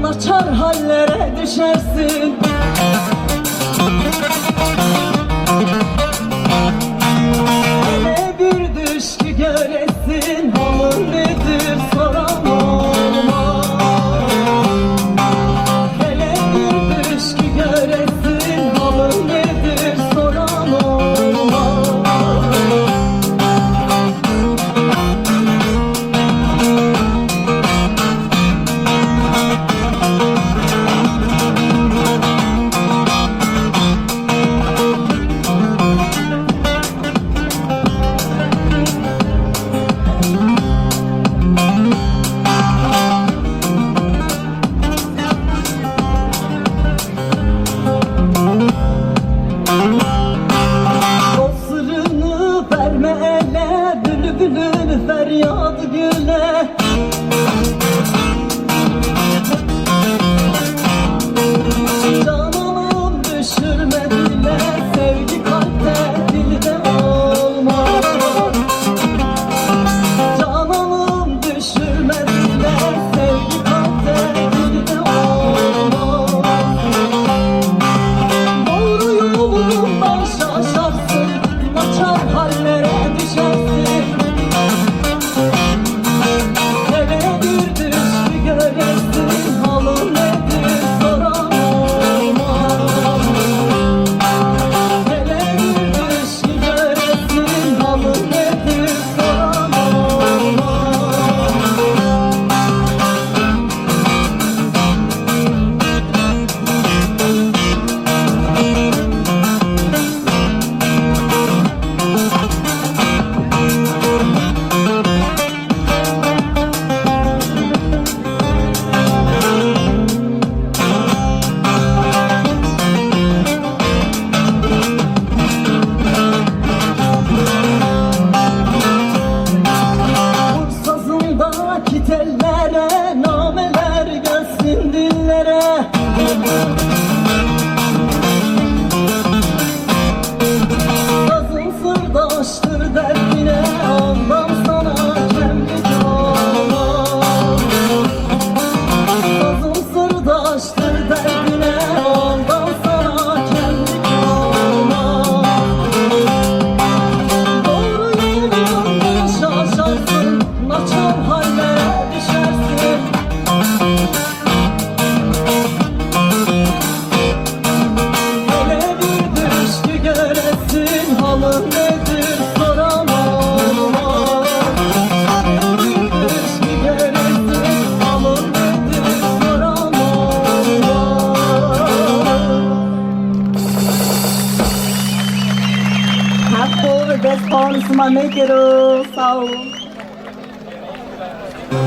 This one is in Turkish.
Naçar hallere düşersin. Hele bir düş ki göresin, halın nedir soran olmaz. Hele bir düş ki göresin, halın nedir soran olmaz. Bülbülün feryadı güle, cananım düşürme dile, sevgi kalpte dilde olmaz. Cananım düşürme dile, sevgi kalpte dilde olmaz. Doğru yolundan şaşarsın, naçar hallere düşersin. Tellere nameler gelsin dillere. Sazın sırdaştır derdine, ondan sana kemlik olmaz. Sazın sırdaştır derdine, ondan sana kemlik olmaz. Doğru yolundan şaşarsın, naçar hallere düşersin. Hele bir düş ki göresin, halın nedir soran olmaz. Hele bir düş ki göresin, halın nedir soran olmaz. Happy best pound to my maker. Sağ olun.